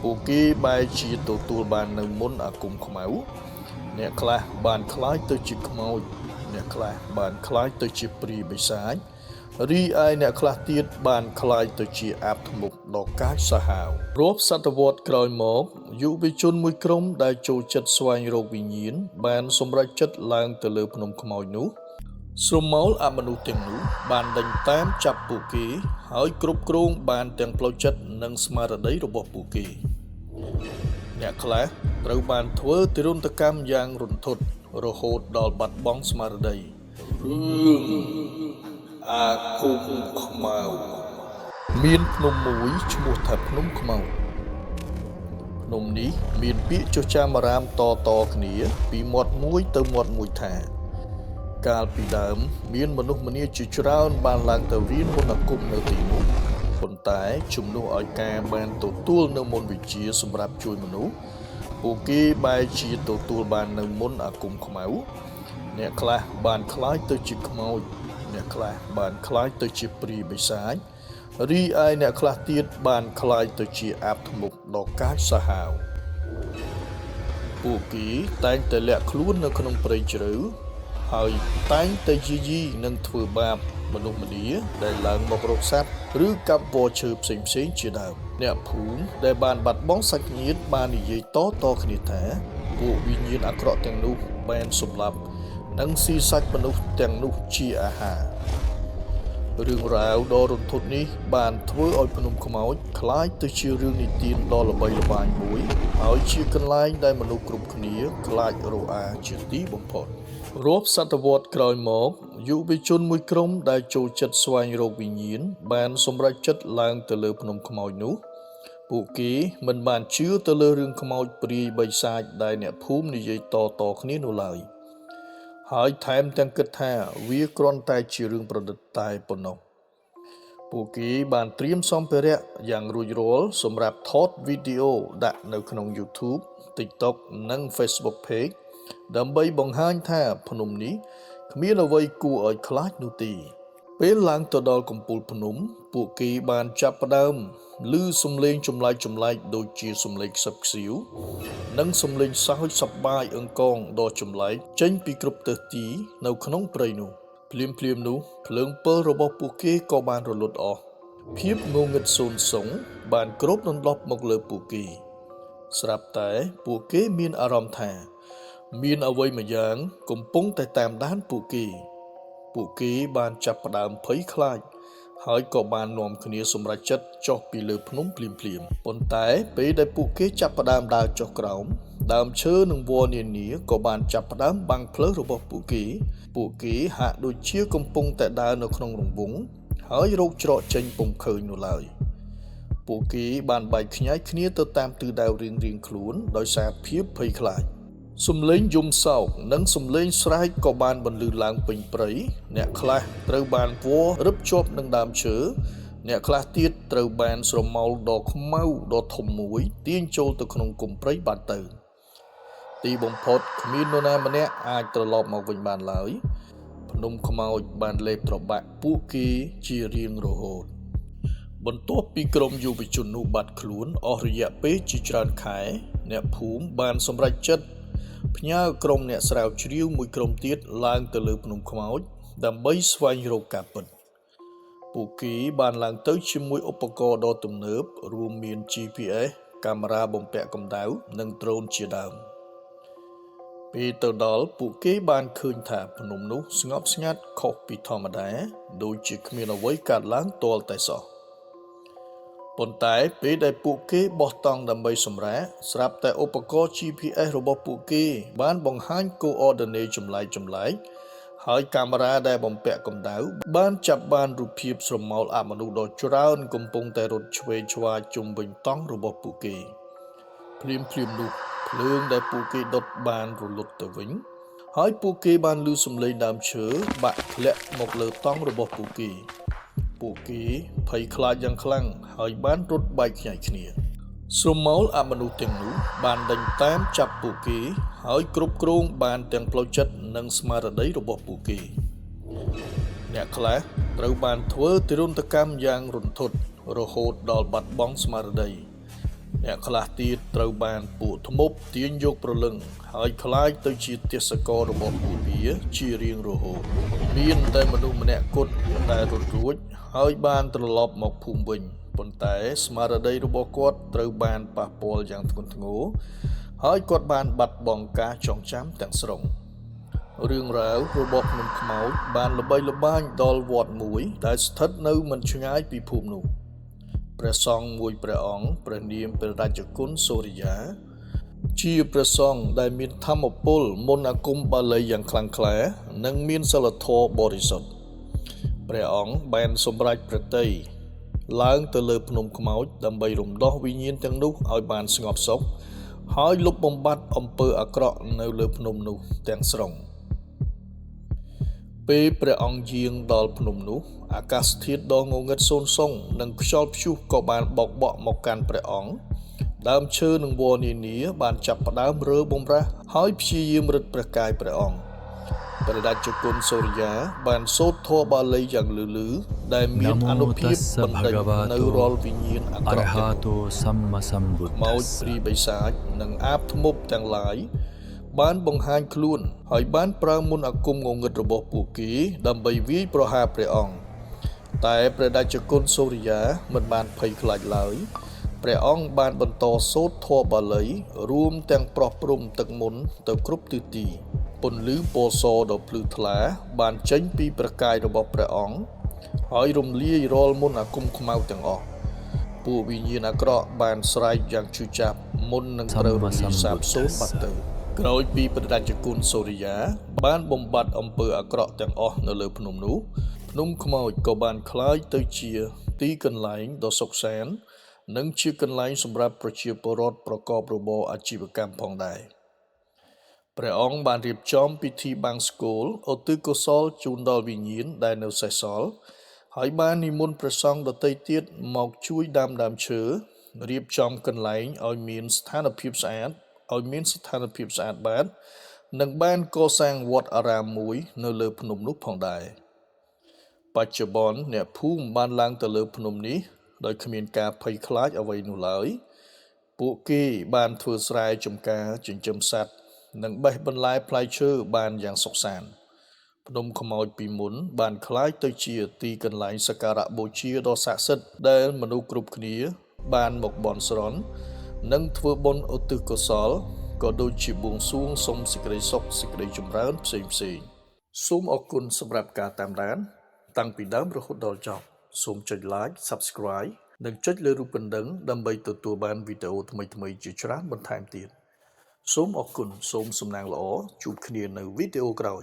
ពួកគេបែរជាទទួលបាននៅមុនអាគមខ្មៅអ្នកខ្លះបានคล้ายទៅជាខ្មោចអ្នកខ្លះបានคล้ายទៅជាព្រាយបិសាចរីឯអ្នកខ្លះទៀតបានคล้ายទៅជាអាបធ្មប់ដ៏កាចសាហាវរាប់សតវត្សក្រោយមកយុវជនមួយក្រុមដែលចូលចិត្តស្វែងរកវិញ្ញាណបានសម្រេចចិត្តឡើងទៅលើភ្នំខ្មោចនោះស្រមោលអមនុស្សទាំងនោះបានដេញតាមចាប់ពួកគេហើយគ្រប់គ្រងបានទាំងផ្លូវចិត្តនិងស្មារតីរបស់ពួកគេអ្នកខ្លះត្រូវបានធ្វើទារុណកម្មយ៉ាងរន្ធត់រហូតដល់បាត់បង់ស្មារតីរឿងអាគមខ្មៅមានភ្នំមួយឈ្មោះថាភ្នំខ្មៅភ្នំនេះមានពាក្យចុះចាមអារាមតគ្នាពីមាត់មួយទៅមាត់មួយថាកាលពីដើមមានមនុស្សម្នាជាច្រើនបានឡើងទៅរៀនមន្តអាគមនៅទីនោះប៉ុន្តែជំនួសឲ្យការបានទទួលនៅមន្តវិជ្ជាសម្រាប់ជួយមនុស្សពួកគេបែរជាទទួលបាននៅមន្តអាគមខ្មៅអ្នកខ្លះបានคล้ายទៅជាខ្មោចអ្នកខ្លះបានคล้ายទៅជាព្រាយបិសាចរីឯអ្នកខ្លះទៀតបានคล้ายទៅជាអាបធ្មប់ដ៏កាចសាហាវពួកគេតែងតែលាក់ខ្លួននៅក្នុងព្រៃជ្រៅហើយតែងតែយាយីនឹងធ្វើបាបមនុស្សម្នាដែលឡើងមករកសត្វឬកាប់វល្លិឈើផ្សេងជាដើមអ្នកភូមិដែលបានបាត់បង់សាច់ញាតិបាននិយាយតគ្នាថាពួកវិញ្ញាណអាក្រក់ទាំងនោះបានសម្លាប់និងស៊ីសាច់មនុស្សទាំងនោះជាអាហាររឿងរ៉ាវដ៏រន្ធត់នេះបានធ្វើឲ្យភ្នំខ្មោចคล้ายទៅជារឿងនិទានដ៏ល្បីល្បាញមួយហើយជាកន្លែងដែលមនុស្សគ្រប់គ្នាខ្លាចរអាជាទីបំផុតរាប់សតវត្សក្រោយមកយុវជនមួយក្រុមដែលចូលចិត្តស្វែងរកវិញ្ញាណបានសម្រេចចិត្តឡើងទៅលើភ្នំខ្មោចនោះពួកគេមិនបានជឿទៅលើរឿងខ្មោចព្រាយបិសាចដែលអ្នកភូមិនិយាយតគ្នានោះឡើយហើយថែមទាំងគិតថាវាគ្រាន់តែជារឿងប្រឌិតតែប៉ុណ្ណោះពួកគេបានត្រៀមសម្ភារៈយ៉ាងរួចរាល់សម្រាប់ថតវីដេអូដាក់នៅក្នុង YouTube, TikTok និង Facebook Page ដើម្បីបង្ហាញថាភ្នំនេះគ្មានអ្វីគួរឲ្យខ្លាចនោះទេពេលឡើងទៅដល់កំពូលភ្នំពួកគេបានចាប់ផ្ដើមឮសំឡេងចម្លែកដូចជាសំឡេងខ្សឹបខ្សៀវនិងសំឡេងសើចសប្បាយអង្កងដ៏ចម្លែកចេញពីគ្រប់ទិសទីនៅក្នុងព្រៃនោះភ្លាមនោះភ្លើងពិលរបស់ពួកគេក៏បានរលត់អស់ភាពងងឹតសូន្យសុងបានគ្របដណ្ដប់មកលើពួកគេស្រាប់តែពួកគេមានអារម្មណ៍ថាមានអ្វីមួយយ៉ាងកំពុងតែតាមដានពួកគេបានចាប់ផ្ដើមភ័យខ្លាចហើយក៏បាននាំគ្នាសម្រេចចិត្តចុះពីលើភ្នំភ្លាមប៉ុន្តែពេលដែលពួកគេចាប់ផ្ដើមដើរចុះក្រោមដើមឈើនិងវល្លិនានាក៏បានចាប់ផ្ដើមបាំងផ្លូវរបស់ពួកគេហាក់ដូចជាកំពុងតែដើរនៅក្នុងរង្វង់ហើយរកច្រកចេញពុំឃើញនោះឡើយពួកគេបានបែកខ្ញែកគ្នាទៅតាមទិសដៅរៀងខ្លួនដោយសារភាពភ័យខ្លាចសំឡេងយំសោកនិងសំឡេងស្រែកក៏បានបន្លឺឡើងពេញព្រៃអ្នកខ្លះត្រូវបានវល្លិរឹបជាប់នឹងដើមឈើអ្នកខ្លះទៀតត្រូវបានស្រមោលដ៏ខ្មៅដ៏ធំមួយទាញចូលទៅក្នុងគុម្ពព្រៃបាត់ទៅទីបំផុតគ្មាននរណាម្នាក់អាចត្រឡប់មកវិញបានឡើយភ្នំខ្មោចបានលេបត្របាក់ពួកគេជារៀងរហូតបន្ទាប់ពីក្រុមយុវជននោះបាត់ខ្លួនអស់រយៈពេលជាច្រើនខែអ្នកភូមិបានសម្រេចចិត្តផ្ញើក្រុមអ្នកស្រាវជ្រាវមួយក្រុមទៀតឡើងទៅលើភ្នំខ្មោចដើម្បីស្វែងរកការពិតពួកគេបានឡើងទៅជាមួយឧបករណ៍ដ៏ទំនើបរួមមាន GPS កាមេរ៉ាបំពាក់កម្ដៅនិងដ្រូនជាដើមពេលទៅដល់ពួកគេបានឃើញថាភ្នំនោះស្ងប់ស្ងាត់ខុសពីធម្មតាដូចជាគ្មានអ្វីកើតឡើងទាល់តែសោះប៉ុន្តែពេលដែលពួកគេបោះតង់ដើម្បីសម្រាកស្រាប់តែឧបករណ៍ GPS របស់ពួកគេបានបង្ហាញ coordinate ចម្លែកហើយកាមេរ៉ាដែលបំពាក់កម្ដៅបានចាប់បានរូបភាពស្រមោលអមនុស្សដ៏ច្រើនកំពុងតែរត់ឆ្វេងឆ្វាយជុំវិញតង់របស់ពួកគេភ្លាមនោះភ្លើងដែលពួកគេដុតបានរលត់ទៅវិញហើយពួកគេបានឮសំឡេងដើមឈើបាក់ធ្លាក់មកលើតង់របស់ពួកគេភ័យខ្លាចយ៉ាងខ្លាំងហើយបានរត់បែកខ្ញែកគ្នាស្រមោលអមនុស្សទាំងនោះបានដេញតាមចាប់ពួកគេហើយគ្រប់គ្រងបានទាំងផ្លូវចិត្តនិងស្មារតីរបស់ពួកគេអ្នកខ្លះត្រូវបានធ្វើទារុណកម្មយ៉ាងរន្ធត់រហូតដល់បាត់បង់ស្មារតី អ្នកខ្លះទៀតត្រូវបានពួកធ្មប់ទាញយកព្រលឹងហើយคล้ายទៅជាទេសកររបស់ពួកវាជារៀងរហូតមានតែមនុស្សម្នាក់គត់ដែលរត់រួចហើយបានត្រឡប់មកភូមិវិញប៉ុន្តែស្មារតីរបស់គាត់ត្រូវបានប៉ះពាល់យ៉ាងធ្ងន់ធ្ងរហើយគាត់បានបាត់បង់ការចងចាំទាំងស្រុងរឿងរ៉ាវរបស់ភ្នំខ្មោចបានល្បីល្បាញដល់វត្តមួយដែលស្ថិតនៅមិនឆ្ងាយពីភូមិនោះព្រះសង្ឃមួយព្រះអង្គព្រះនាមព្រះរាជគុណសូរិយាជាព្រះសង្ឃដែលមានធម្មពលមន្តអាគមបាលីយ៉ាងខ្លាំងក្លានិងមានសិលធម៌បរិសុទ្ធព្រះអង្គបានសម្រេចប្រតិយឡើងទៅលើភ្នំខ្មោចដើម្បីរំដោះវិញ្ញាណទាំងនោះឲ្យបានស្ងប់សុខហើយលុបបំបាត់អំពើអាក្រក់នៅលើភ្នំនោះទាំងស្រុងពេលព្រះអង្គយាងដល់ភ្នំនោះអាកាសធាតុដ៏ងងឹតសូន្យសុងនិងខ្យល់ព្យុះក៏បានបោកបក់មកកាន់ព្រះអង្គដើមឈើនិងវល្លិនានាបានចាប់ផ្ដើមរើបំរាស់ហើយព្យាយាមរឹតព្រះកាយព្រះអង្គព្រះរាជគុណសូរិយាបានសូត្រធម៌បាលីយ៉ាងលឺដែលមានអានុភាពបណ្ដេញនៅរាល់វិញ្ញាណអាក្រក់ខ្មោចព្រាយបិសាចនិងអាបធ្មប់ទាំងឡាយបានបង្ហាញខ្លួនហើយបានប្រើមន្តអាគមងងឹតរបស់ពួកគេដើម្បីវាយប្រហារព្រះអង្គតែព្រះរាជគុណសូរិយាមិនបានភ័យខ្លាចឡើយព្រះអង្គបានបន្តសូត្រធម៌បាលីរួមទាំងប្រោះព្រំទឹកមន្តទៅគ្រប់ទិសទីពន្លឺពណ៌សដ៏ភ្លឺថ្លាបានចេញពីព្រះកាយរបស់ព្រះអង្គហើយរំលាយរាល់មន្តអាគមខ្មៅទាំងអស់ពួកវិញ្ញាណអាក្រក់បានស្រែកយ៉ាងឈឺចាប់មុននឹងត្រូវរំលាយសាបសូន្យបាត់ទៅក្រោយពីព្រះរាជគុណសូរិយាបានបំបត្តិអំពើអាក្រក់ទាំងអស់នៅលើភ្នំនោះភ្នំខ្មោចក៏បានคล้ายទៅជាទីកន្លែងដ៏សុខសាន្តនិងជាកន្លែងសម្រាប់ប្រជាពលរដ្ឋប្រកបរបរអាជីវកម្មផងដែរព្រះអង្គបានរៀបចំពិធីបង្សុកូលឧទ្ទិសកុសលជូនដល់វិញ្ញាណដែលនៅសេសសល់ហើយបាននិមន្តព្រះសង្ឃដទៃទៀតមកជួយដាំដើមឈើរៀបចំកន្លែងឲ្យមានស្ថានភាពស្អាតបាតនិងបានកសាងវត្តអារាមមួយនៅលើភ្នំនោះផងដែរបច្ចុប្បន្នអ្នកភូមិបានឡើងទៅលើភ្នំនេះដោយគ្មានការភ័យខ្លាចអ្វីនោះឡើយពួកគេបានធ្វើស្រែចម្ការចិញ្ចឹមសត្វនិងបេះបន្លែផ្លែឈើបានយ៉ាងសុខសាន្តភ្នំខ្មោចពីមុនបានคล้ายទៅជាទីកន្លែងសក្ការៈបូជាដ៏ស័ក្តិសិទ្ធិដែលមនុស្សគ្រប់គ្នាបានមកបន់ស្រន់និងធ្វើបុណ្យឧទ្ទិសកុសលក៏ដូចជាបួងសួងសុំសេចក្តីសុខសេចក្តីចម្រើនផ្សេងសូមអរគុណសម្រាប់ការតាមដានតាំងពីដើមរហូតដល់ចប់សូមចុច Like Subscribe និងចុចលើរូបកណ្ដឹងដើម្បីទទួលបានវីដេអូថ្មីៗជាច្រើនបន្ថែមទៀតសូមអរគុណសូមសំណាងល្អជួបគ្នានៅវីដេអូក្រោយ